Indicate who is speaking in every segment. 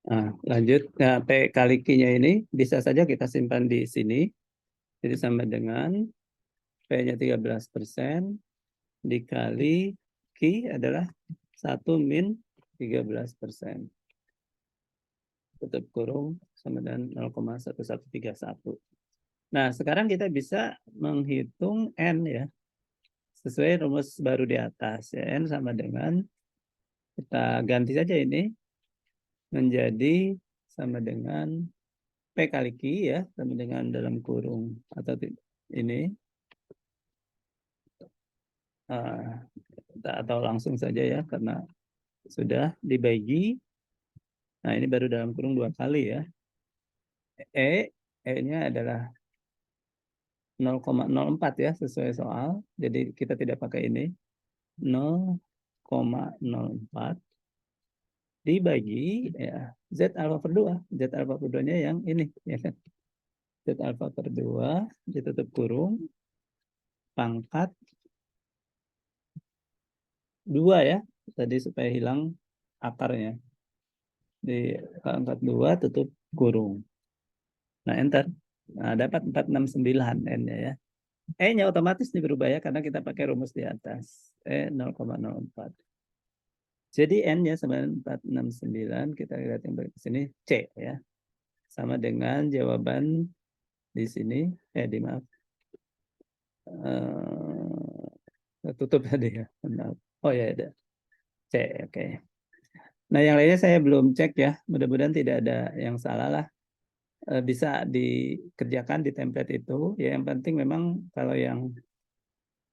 Speaker 1: Nah, lanjut. Nah, P kali Q-nya ini bisa saja kita simpan di sini. Jadi sama dengan P-nya 13% dikali Q adalah 1 - 13%. Tutup kurung sama dengan 0,1131. Nah, sekarang kita bisa menghitung N ya. Sesuai rumus baru di atas. Ya, N sama dengan, kita ganti saja ini menjadi sama dengan P kali Q ya, sama dengan dalam kurung atau ini atau langsung saja ya karena sudah dibagi. Nah, ini baru dalam kurung 2 kali ya. E-nya adalah 0,04 ya sesuai soal. Jadi kita tidak pakai ini. 0,04 dibagi ya Z alfa per 2. Z alfa per 2-nya yang ini ya kan. Z alfa per 2 ditutup kurung pangkat 2 ya. Tadi supaya hilang akarnya. Di pangkat 2 tutup kurung. Nah, enter. Nah, dapat 469 N-nya ya. E-nya otomatis nih berubah ya karena kita pakai rumus di atas. E 0,04. Jadi N-nya sama 469, kita lihat yang balik ke sini, C ya. Sama dengan jawaban di sini, di maaf. Tutup tadi ya. Oh ya ada. C, oke. Nah, yang lainnya saya belum cek ya. Mudah-mudahan tidak ada yang salah lah. Bisa dikerjakan di template itu. Ya, yang penting memang kalau yang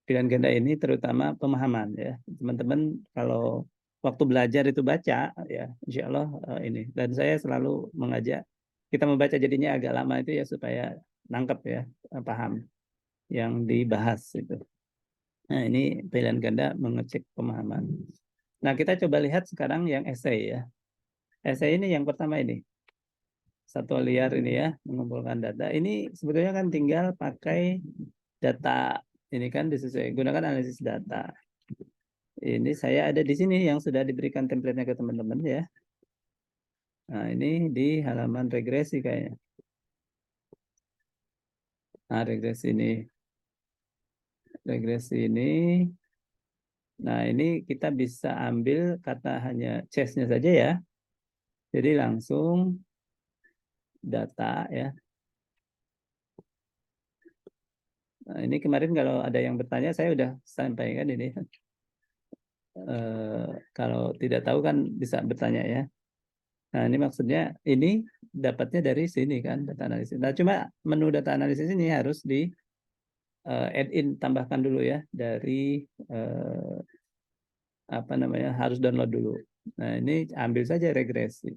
Speaker 1: pilihan ganda ini terutama pemahaman ya. Teman-teman kalau waktu belajar itu baca ya, insya Allah ini. Dan saya selalu mengajak kita membaca jadinya agak lama itu ya supaya nangkep ya, paham yang dibahas itu. Nah, ini pilihan ganda mengecek pemahaman. Nah, kita coba lihat sekarang yang esai ya. Esai ini yang pertama ini. Satwa liar ini ya, mengumpulkan data. Ini sebetulnya kan tinggal pakai data ini kan disesuaikan, gunakan analisis data. Ini saya ada di sini yang sudah diberikan template-nya ke teman-teman ya. Nah, ini di halaman regresi kayaknya. Nah, regresi ini. Regresi ini. Nah, ini kita bisa ambil kata hanya chess-nya saja ya. Jadi langsung data ya. Nah, ini kemarin kalau ada yang bertanya saya udah sampaikan ini. Kalau tidak tahu kan bisa bertanya ya. Nah, ini maksudnya ini dapatnya dari sini kan data analisis. Nah, cuma menu data analisis ini harus di add in tambahkan dulu ya dari apa namanya harus download dulu. Nah, ini ambil saja regresi.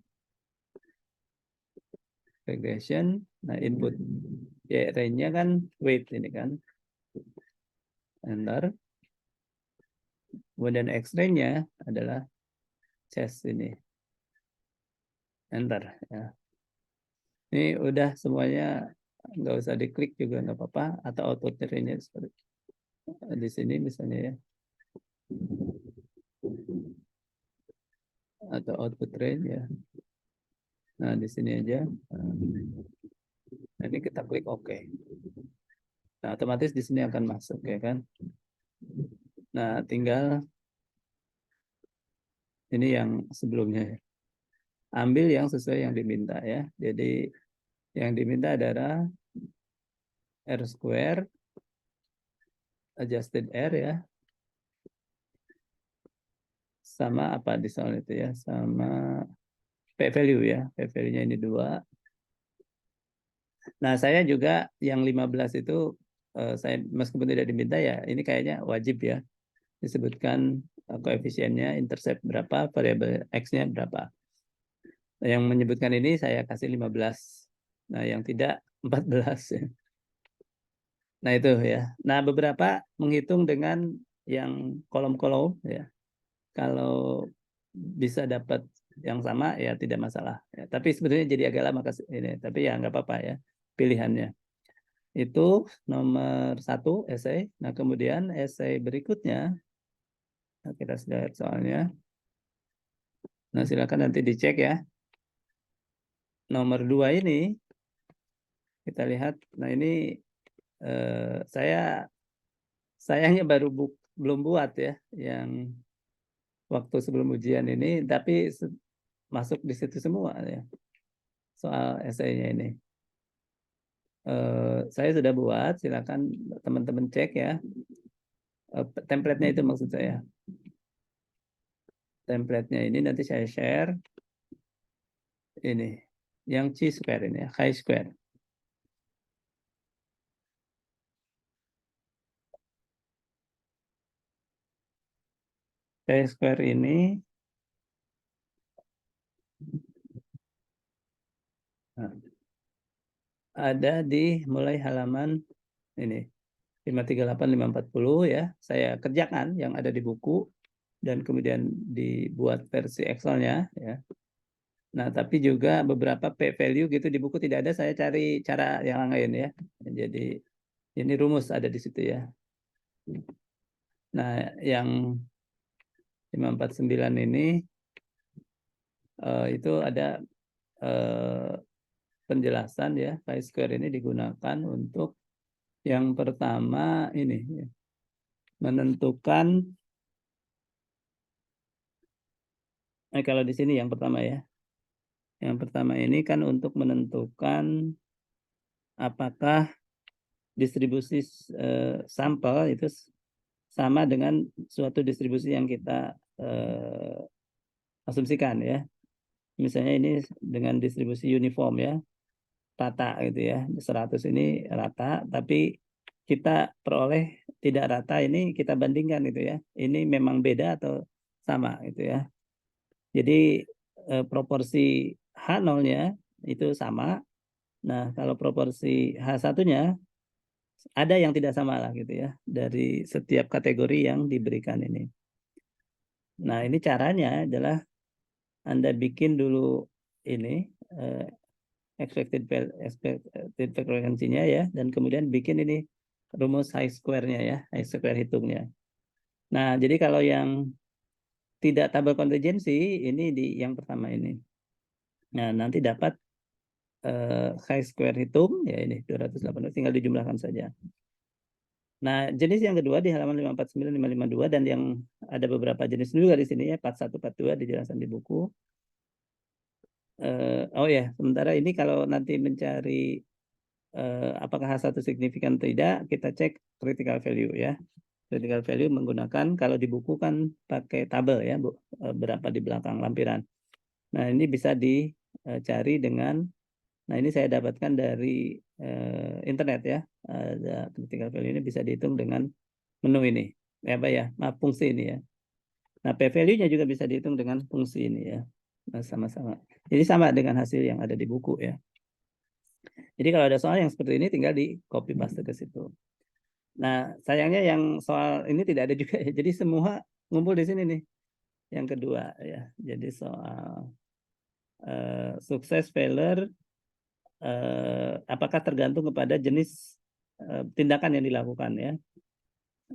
Speaker 1: Regression, nah input ya range-nya kan weight ini kan. Enter. Kemudian X range-nya adalah chest ini. Enter ya. Ini udah semuanya nggak usah diklik juga nggak apa-apa atau output range-nya seperti di sini misalnya ya. Atau output range ya. Nah, di sini aja. Nah, ini kita klik OK. Nah, otomatis di sini akan masuk ya kan. Nah, tinggal ini yang sebelumnya ya. Ambil yang sesuai yang diminta ya. Jadi yang diminta adalah R square adjusted R ya. Sama apa di soal itu ya, sama P value ya. P value-nya ini 2. Nah, saya juga yang 15 itu saya meskipun tidak diminta ya, ini kayaknya wajib ya. Disebutkan koefisiennya, intercept berapa, variabel X-nya berapa. Nah, yang menyebutkan ini saya kasih 15. Nah, yang tidak 14 ya. Nah, itu ya. Nah, beberapa menghitung dengan yang kolom-kolom ya. Kalau bisa dapat yang sama ya tidak masalah. Ya, tapi sebetulnya jadi agak lama ini. Tapi ya nggak apa-apa ya pilihannya. Itu nomor 1 esai. Nah, kemudian esai berikutnya kita sudah lihat soalnya. Nah, silakan nanti dicek ya. nomor 2 ini kita lihat. Nah ini saya sayangnya belum buat ya yang waktu sebelum ujian ini, tapi masuk di situ semua ya soal esainya ini. Saya sudah buat, silakan teman-teman cek ya. Template-nya itu maksud saya. Template-nya ini nanti saya share. Ini yang chi-square ini ya, chi-square. Chi-square ini ada di mulai halaman ini 538 540 ya. Saya kerjakan yang ada di buku dan kemudian dibuat versi Excel-nya ya. Nah, tapi juga beberapa p-value gitu di buku tidak ada, saya cari cara yang lain ya. Jadi ini rumus ada di situ ya. Nah, yang 549 ini itu ada penjelasan ya, chi-square ini digunakan untuk yang pertama ini ya, menentukan kalau di sini yang pertama ya. Yang pertama ini kan untuk menentukan apakah distribusi sampel itu sama dengan suatu distribusi yang kita asumsikan ya. Misalnya ini dengan distribusi uniform ya, rata gitu ya. 100 ini rata, tapi kita peroleh tidak rata, ini kita bandingkan gitu ya. Ini memang beda atau sama gitu ya. Jadi proporsi H0-nya itu sama. Nah, kalau proporsi H1-nya ada yang tidak sama lah gitu ya dari setiap kategori yang diberikan ini. Nah, ini caranya adalah Anda bikin dulu ini expected frequency-nya ya, dan kemudian bikin ini rumus high square-nya ya, high square hitungnya. Nah, jadi kalau yang tidak tabel kontingensi ini di yang pertama ini. Nah, nanti dapat high square hitung ya ini 280, tinggal dijumlahkan saja. Nah, jenis yang kedua di halaman 549 552 dan yang ada beberapa jenis juga di sini ya, 41 42 dijelaskan di buku. Oh ya, sementara ini kalau nanti mencari apakah H1 signifikan atau tidak, kita cek critical value ya. Critical value menggunakan, kalau di buku kan pakai tabel ya, Bu, berapa di belakang lampiran. Nah, ini bisa dicari dengan, nah ini saya dapatkan dari internet ya. Critical value ini bisa dihitung dengan menu ini. Apa ya, fungsi ini ya. Nah, p-value-nya juga bisa dihitung dengan fungsi ini ya. Nah, sama-sama. Jadi sama dengan hasil yang ada di buku ya. Jadi kalau ada soal yang seperti ini tinggal di copy paste ke situ. Nah, sayangnya yang soal ini tidak ada juga ya. Jadi semua ngumpul di sini nih. Yang kedua ya. Jadi soal sukses failure apakah tergantung kepada jenis tindakan yang dilakukan ya.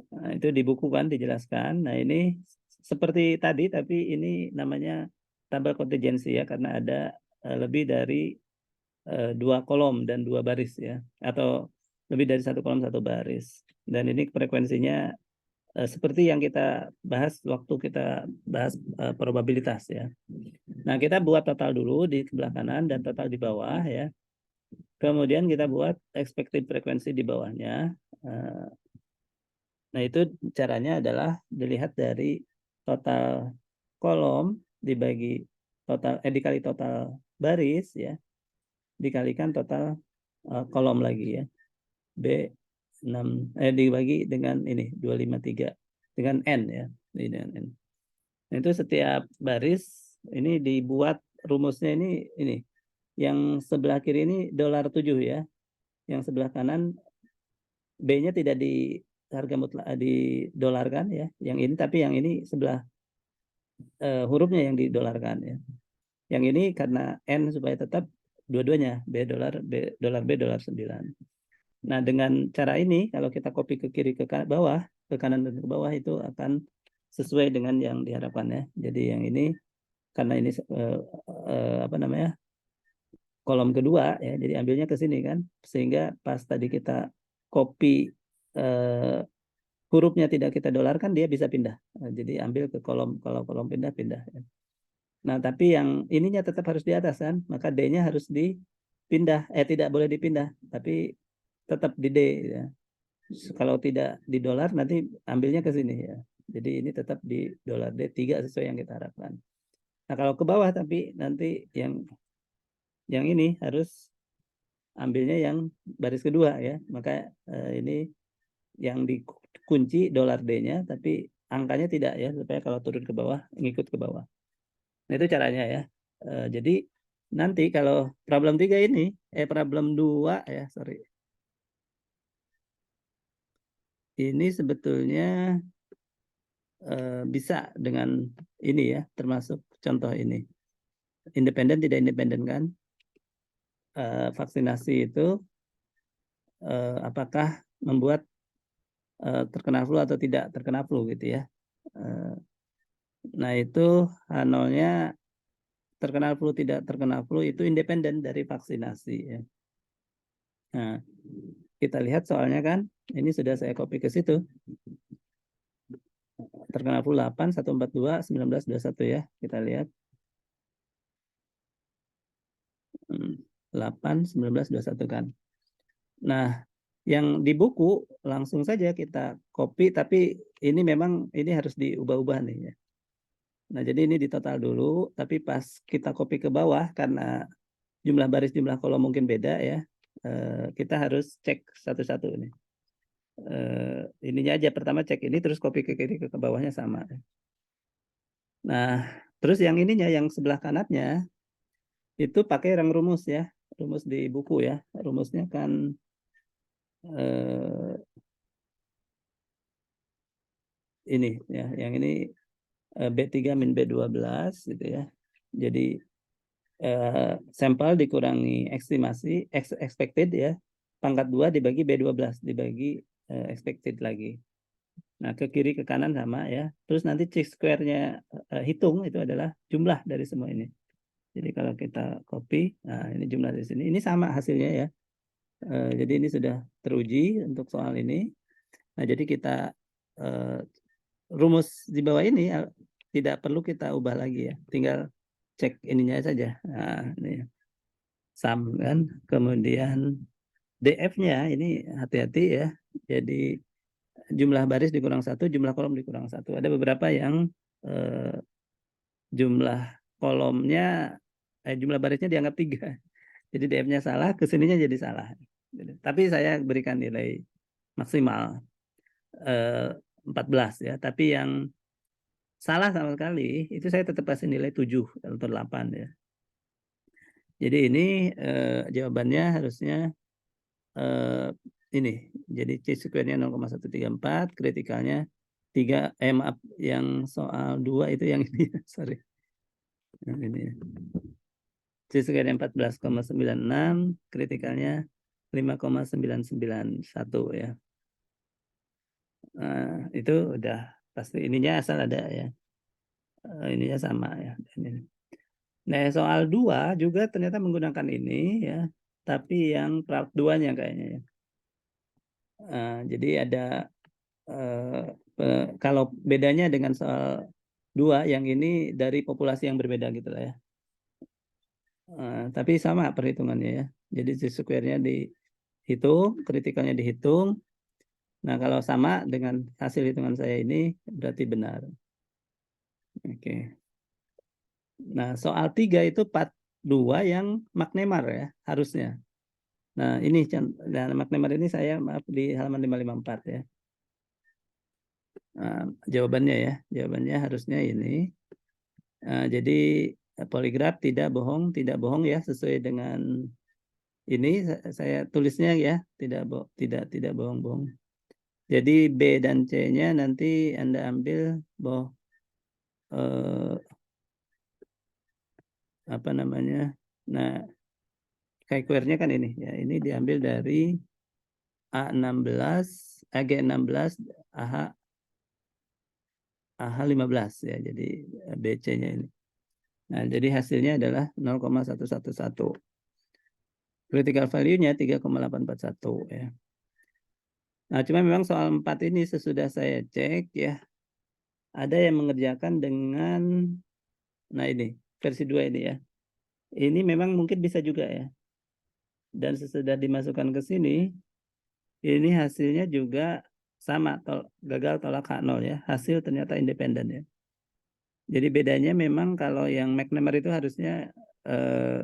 Speaker 1: Nah, itu di buku kan dijelaskan. Nah, ini seperti tadi tapi ini namanya tabel kontingensi ya, karena ada lebih dari 2 kolom dan 2 baris ya, atau lebih dari 1 kolom 1 baris. Dan ini frekuensinya seperti yang kita bahas waktu kita bahas probabilitas ya. Nah, kita buat total dulu di sebelah kanan dan total di bawah ya. Kemudian kita buat expected frekuensi di bawahnya. Nah, itu caranya adalah dilihat dari total kolom dibagi dikali total baris ya, dikalikan total kolom lagi ya. B6 dibagi dengan ini 253 dengan N ya. Dengan N. Nah, itu setiap baris ini dibuat rumusnya ini. Yang sebelah kiri ini $7 ya. Yang sebelah kanan B-nya tidak di harga mutlak di dolar kan ya. Yang ini, tapi yang ini sebelah hurufnya yang didolarkan ya. Yang ini karena N supaya tetap dua-duanya B dolar 9. Nah, dengan cara ini kalau kita copy ke kiri ke bawah, ke kanan dan ke bawah itu akan sesuai dengan yang diharapkan ya. Jadi yang ini karena ini apa namanya? kolom kedua ya, jadi ambilnya ke sini kan, sehingga pas tadi kita copy hurufnya tidak kita dolarkan, dia bisa pindah. Jadi ambil ke kolom, kalau kolom pindah. Ya. Nah, tapi yang ininya tetap harus di atas kan, maka D-nya harus dipindah, tidak boleh dipindah, tapi tetap di D ya. Kalau tidak di dolar nanti ambilnya ke sini ya. Jadi ini tetap di dolar D3 sesuai yang kita harapkan. Nah, kalau ke bawah tapi nanti yang ini harus ambilnya yang baris kedua ya. Maka ini yang dikunci dolar D-nya tapi angkanya tidak ya, supaya kalau turun ke bawah ngikut ke bawah. Nah, itu caranya ya. Jadi nanti kalau problem 3 ini, problem 2 ya, sorry. Ini sebetulnya bisa dengan ini ya, termasuk contoh ini. Independen tidak independen kan? Vaksinasi itu apakah membuat terkena flu atau tidak terkena flu gitu ya. Nah itu H0-nya terkena flu tidak terkena flu itu independen dari vaksinasi ya. Nah, kita lihat soalnya kan, ini sudah saya copy ke situ. Terkena flu 8, 142, 19, 21 ya. Kita lihat. 8, 19, 21 kan. Nah, yang di buku langsung saja kita copy, tapi ini memang ini harus diubah-ubah nih ya. Nah, jadi ini di total dulu, tapi pas kita copy ke bawah, karena jumlah baris, jumlah kolom mungkin beda ya, kita harus cek satu-satu nih. Ininya aja, pertama cek ini, terus copy ke kiri, ke bawahnya sama. Nah, terus yang ininya, yang sebelah kanannya, itu pakai rumus ya, rumus di buku ya. Rumusnya kan ini ya, yang ini B3 min B12 gitu ya. Jadi sampel dikurangi estimasi, expected ya, pangkat 2 dibagi B12, dibagi expected lagi. Nah, ke kiri ke kanan sama ya. Terus nanti C square-nya hitung, itu adalah jumlah dari semua ini. Jadi kalau kita copy, nah ini jumlah dari sini. Ini sama hasilnya ya. Jadi ini sudah teruji untuk soal ini. Nah, jadi kita rumus di bawah ini tidak perlu kita ubah lagi ya. Tinggal cek ininya saja. Nah, ini sum kan. Kemudian DF-nya ini hati-hati ya. Jadi jumlah baris dikurang 1, jumlah kolom dikurang 1. Ada beberapa yang jumlah kolomnya, jumlah barisnya dianggap 3. Jadi DF-nya salah, kesininya jadi salah. Tapi saya berikan nilai maksimal 14 ya. Tapi yang salah sama sekali, itu saya tetap kasih nilai 7 atau 8 ya. Jadi ini jawabannya harusnya ini. Jadi C square-nya 0,134, kritikalnya 3, maaf, yang soal 2 itu yang ini, sorry. Yang ini. C square-nya 14,96, kritikalnya 5,991 ya. Nah, itu udah pasti, ininya asal ada ya. Ininya sama ya. Nah, soal 2 juga ternyata menggunakan ini ya, tapi yang part 2-nya kayaknya ya. Jadi ada kalau bedanya dengan soal 2 yang ini dari populasi yang berbeda gitu lah ya. Tapi sama perhitungannya ya. Jadi square-nya dihitung, kritikalnya dihitung. Nah, kalau sama dengan hasil hitungan saya ini berarti benar. Oke. Nah, soal 3 itu part 2 yang Magnemar ya, harusnya. Nah, ini Magnemar ini saya maaf di halaman 554 ya. Nah, jawabannya ya, jawabannya harusnya ini. Jadi poligraf tidak bohong ya, sesuai dengan ini saya tulisnya ya, tidak bohong-bohong. Jadi B dan C-nya nanti Anda ambil apa namanya? Nah, chi-square-nya kan ini ya, ini diambil dari A16, AG16, AH15 ya. Jadi BC-nya ini. Nah, jadi hasilnya adalah 0,111. Critical value-nya 3,841 ya. Nah, cuma memang soal 4 ini sesudah saya cek ya, ada yang mengerjakan dengan, nah ini, versi 2 ini ya. Ini memang mungkin bisa juga ya. Dan sesudah dimasukkan ke sini, ini hasilnya juga sama, gagal tolak H0 ya. Hasil ternyata independen ya. Jadi bedanya memang kalau yang McNamara itu harusnya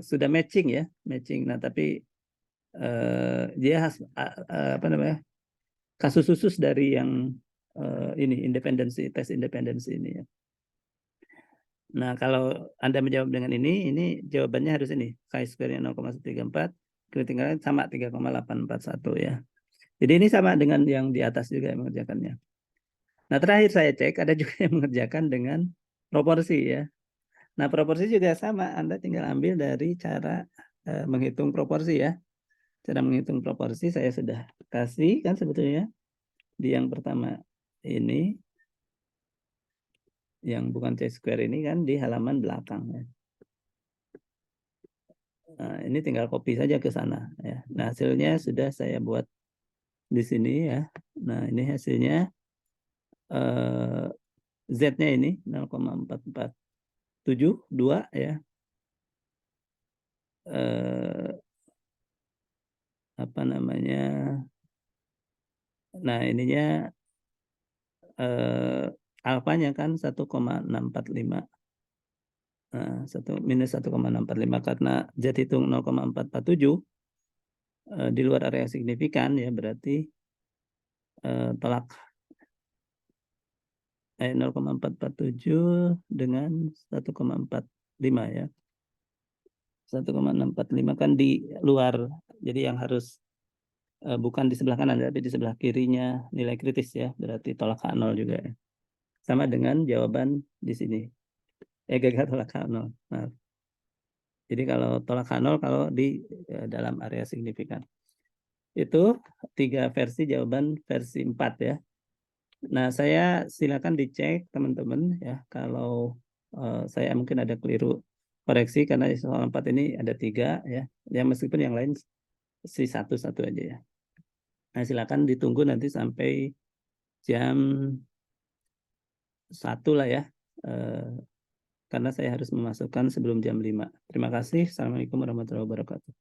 Speaker 1: sudah matching ya, matching. Nah, tapi dia apa namanya? Kasus khusus dari yang ini independensi, tes independensi ini ya. Nah, kalau Anda menjawab dengan ini jawabannya harus ini. Chi-square-nya 0,134, kritikalnya sama 3,841 ya. Jadi ini sama dengan yang di atas juga yang mengerjakannya. Nah, terakhir saya cek ada juga yang mengerjakan dengan proporsi ya. Nah, proporsi juga sama. Anda tinggal ambil dari cara menghitung proporsi ya. Cara menghitung proporsi saya sudah kasih kan sebetulnya di yang pertama ini, yang bukan Chi-square ini kan di halaman belakang ya. Nah, ini tinggal copy saja ke sana ya. Nah, hasilnya sudah saya buat di sini ya. Nah, ini hasilnya Z-nya ini 0,4472 ya. Apa namanya? Nah, ininya alfanya kan 1,645. Nah, minus 1,645 karena Z hitung 0,447 di luar area signifikan ya, berarti tolak 0,447 dengan 1,45 ya. 1,645 kan di luar. Jadi yang harus bukan di sebelah kanan tapi di sebelah kirinya nilai kritis ya. Berarti tolak H0 juga ya. Sama dengan jawaban di sini. Gagal tolak H0. Nah, jadi kalau tolak H0 kalau di dalam area signifikan. Itu 3 versi jawaban versi 4 ya. Nah, saya silakan dicek teman-teman ya kalau saya mungkin ada keliru koreksi karena soal 4 ini ada 3 ya. Ya meskipun yang lain si satu-satu aja ya. Nah, silakan ditunggu nanti sampai jam 1 lah ya. Karena saya harus memasukkan sebelum jam 5. Terima kasih. Assalamualaikum warahmatullahi wabarakatuh.